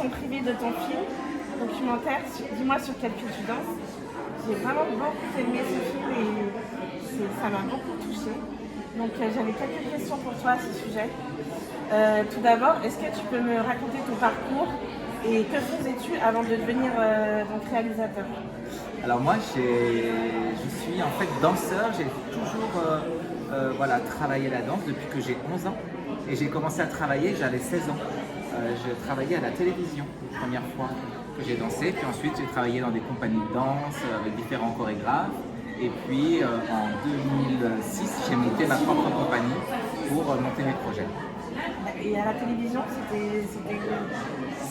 question privée de ton film documentaire, dis-moi sur quel pied tu danses. J'ai vraiment beaucoup aimé ce film et ça m'a beaucoup touchée. Donc j'avais quelques questions pour toi à ce sujet. Tout d'abord, est-ce que tu peux me raconter ton parcours et que faisais-tu avant de devenir donc réalisateur? Alors moi, je suis en fait danseur. J'ai toujours voilà, travaillé la danse depuis que j'ai 11 ans. Et j'ai commencé à travailler, j'avais 16 ans. J'ai travaillé à la télévision, la première fois que j'ai dansé. Puis ensuite, j'ai travaillé dans des compagnies de danse avec différents chorégraphes. Et puis en 2006, j'ai monté ma propre compagnie pour monter mes projets. Et à la télévision,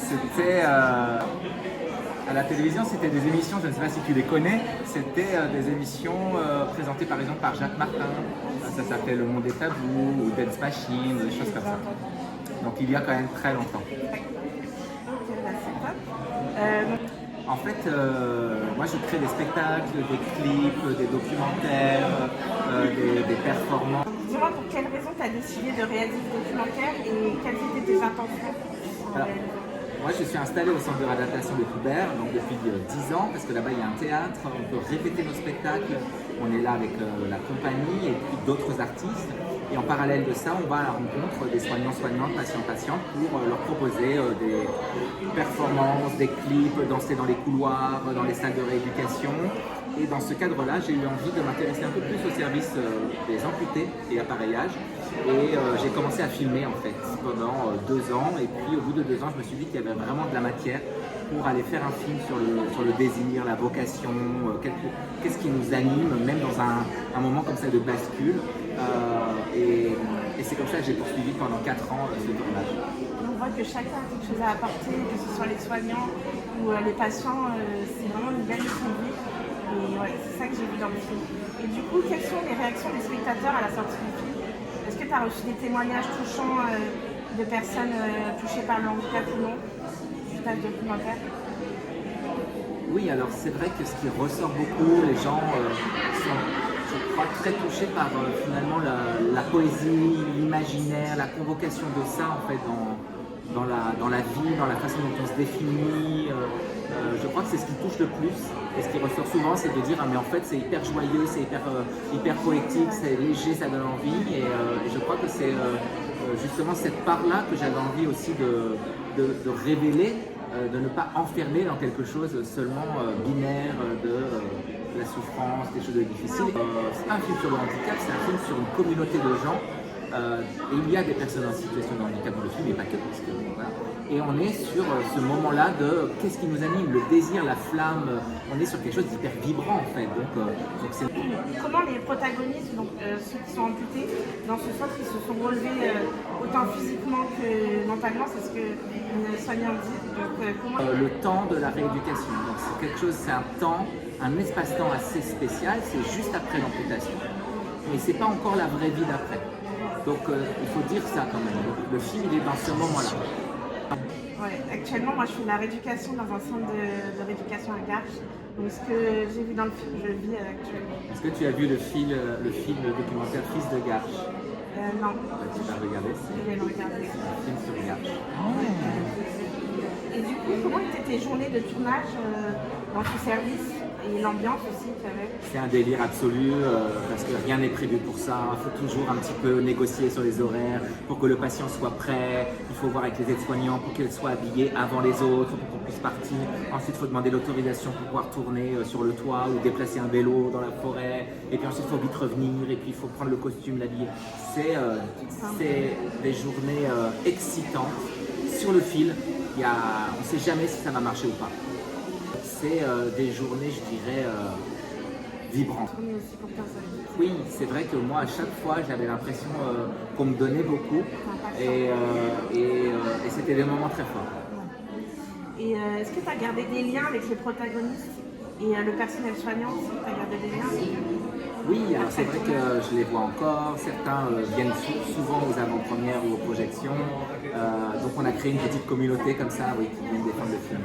C'était à la télévision, c'était des émissions, je ne sais pas si tu les connais, c'était des émissions présentées par exemple par Jacques Martin. Ça s'appelait Le Monde des Tabous ou Dance Machine, des choses comme ça. Donc il y a quand même très longtemps. Ok, bah, c'est top. En fait, moi je crée des spectacles, des clips, des documentaires, des performances. Dis-moi pour quelle raison tu as décidé de réaliser ce documentaire et quelles étaient tes intentions? Alors, moi, je suis installé au centre de réadaptation de Coubert donc depuis 10 ans, parce que là-bas, il y a un théâtre, on peut répéter nos spectacles, on est là avec la compagnie et puis d'autres artistes. Et en parallèle de ça, on va à la rencontre des soignants-soignantes, patients-patientes pour leur proposer des performances, des clips, danser dans les couloirs, dans les salles de rééducation. Et dans ce cadre-là, j'ai eu envie de m'intéresser un peu plus au service des amputés et appareillage. Et j'ai commencé à filmer en fait pendant 2 ans. Et puis au bout de 2 ans, je me suis dit qu'il y avait vraiment de la matière pour aller faire un film sur le désir, la vocation, qu'est-ce qui nous anime, même dans un moment comme ça de bascule. Et c'est comme ça que j'ai poursuivi pendant 4 ans ce tournage. On voit que chacun a quelque chose à apporter, que ce soit les soignants ou les patients, c'est vraiment une belle leçon de vie. Et ouais, c'est ça que j'ai vu dans le film. Et du coup, quelles sont les réactions des spectateurs à la sortie du film? Est-ce que tu as reçu des témoignages touchants de personnes touchées par le handicap ou non suite à ce documentaire? Oui, alors c'est vrai que ce qui ressort beaucoup, les gens sont, je crois, très touchés par finalement la poésie, l'imaginaire, la convocation de ça en fait dans la vie, dans la façon dont on se définit. Je crois que c'est ce qui touche le plus. Et ce qui ressort souvent, c'est de dire ah mais en fait c'est hyper joyeux, c'est hyper poétique, c'est léger, ça donne envie. Et je crois que c'est justement cette part-là que j'avais envie aussi de révéler, de ne pas enfermer dans quelque chose seulement binaire de la souffrance, des choses difficiles. C'est pas un film sur le handicap, c'est un film sur une communauté de gens. Et il y a des personnes en situation de handicap dans le film, mais pas que, parce que voilà. Et on est sur ce moment-là de qu'est-ce qui nous anime, le désir, la flamme. On est sur quelque chose d'hyper vibrant en fait. Donc c'est... Comment les protagonistes, donc ceux qui sont amputés, dans ce sens, ils se sont relevés autant physiquement que mentalement, c'est ce que une soignante dit. Donc, le temps de la rééducation. Donc c'est quelque chose, c'est un temps, un espace-temps assez spécial. C'est juste après l'amputation, mais c'est pas encore la vraie vie d'après. Donc il faut dire ça quand même. Le film il est dans ce moment-là. Ouais, actuellement, moi je fais de la rééducation dans un centre de rééducation à Garches. Donc ce que j'ai vu dans le film, je le vis actuellement. Est-ce que tu as vu le film documentaire Fils de Garches? Non. Tu vas regarder? Je vais le regarder. C'est un film sur Garches. Et du coup, comment étaient tes journées de tournage dans ce service et l'ambiance aussi qu'il y avait? C'est un délire absolu parce que rien n'est prévu pour ça. Il faut toujours un petit peu négocier sur les horaires pour que le patient soit prêt. Il faut voir avec les aides-soignants pour qu'elles soient habillées avant les autres pour qu'on puisse partir. Ensuite, il faut demander l'autorisation pour pouvoir tourner sur le toit ou déplacer un vélo dans la forêt. Et puis ensuite, il faut vite revenir et puis il faut prendre le costume, l'habiller. C'est des journées excitantes. Sur le fil, on ne sait jamais si ça va marcher ou pas. C'est des journées, je dirais, vibrantes. Oui, c'est vrai que moi, à chaque fois, j'avais l'impression qu'on me donnait beaucoup et c'était des moments très forts. Et est-ce que tu as gardé des liens avec les protagonistes et le personnel soignant aussi? Tu as gardé des liens? Oui, alors c'est vrai que je les vois encore. Certains viennent souvent aux avant-premières ou aux projections. Donc on a créé une petite communauté comme ça, oui, qui vient défendre le film.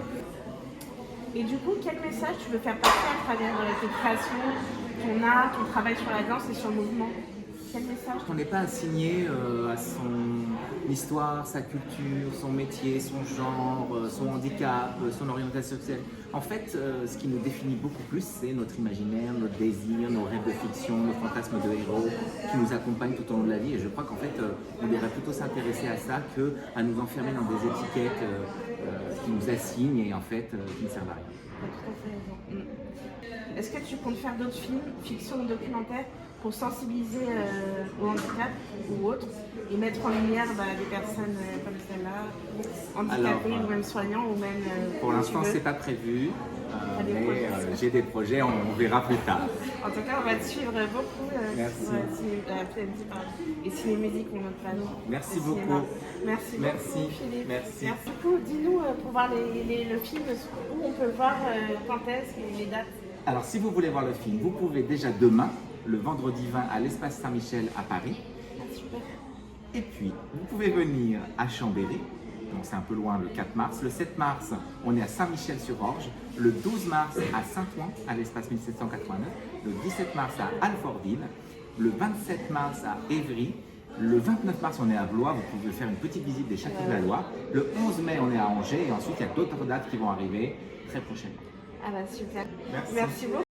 Et du coup, quel message tu veux faire passer à travers tes créations, ton art, ton travail sur la danse et sur le mouvement? Quel message? On n'est pas assigné à son l'histoire, sa culture, son métier, son genre, son handicap, son orientation sexuelle. En fait, ce qui nous définit beaucoup plus, c'est notre imaginaire, notre désir, nos rêves de fiction, nos fantasmes de héros qui nous accompagnent tout au long de la vie. Et je crois qu'en fait, on devrait plutôt s'intéresser à ça qu'à nous enfermer dans des étiquettes qui nous assignent et en fait qui ne servent à rien. Tu as tout à fait raison. Est-ce que tu comptes faire d'autres films, fiction ou documentaires, pour sensibiliser au handicap ou autres et mettre en lumière des personnes comme celle-là, handicapées ou même soignants ou même... Pour l'instant, c'est pas prévu, mais j'ai des projets, on verra plus tard. En tout cas, on va te suivre beaucoup Merci. sur la PMD et Cinémusique, on notre panneau. Merci beaucoup. Merci beaucoup, Philippe. Merci. Merci beaucoup. Dis-nous pour voir le film, où on peut le voir, quand est-ce et les dates. Alors, si vous voulez voir le film, vous pouvez déjà demain, le vendredi 20, à l'Espace Saint-Michel à Paris. Ah, super. Et puis, vous pouvez venir à Chambéry, donc c'est un peu loin, le 4 mars. Le 7 mars, on est à Saint-Michel-sur-Orge. Le 12 mars, à Saint-Ouen, à l'espace 1789. Le 17 mars, à Alfortville. Le 27 mars, à Évry. Le 29 mars, on est à Blois. Vous pouvez faire une petite visite des châteaux de la Loire. Le 11 mai, on est à Angers. Et ensuite, il y a d'autres dates qui vont arriver très prochainement. Ah bah super. Merci. Merci beaucoup.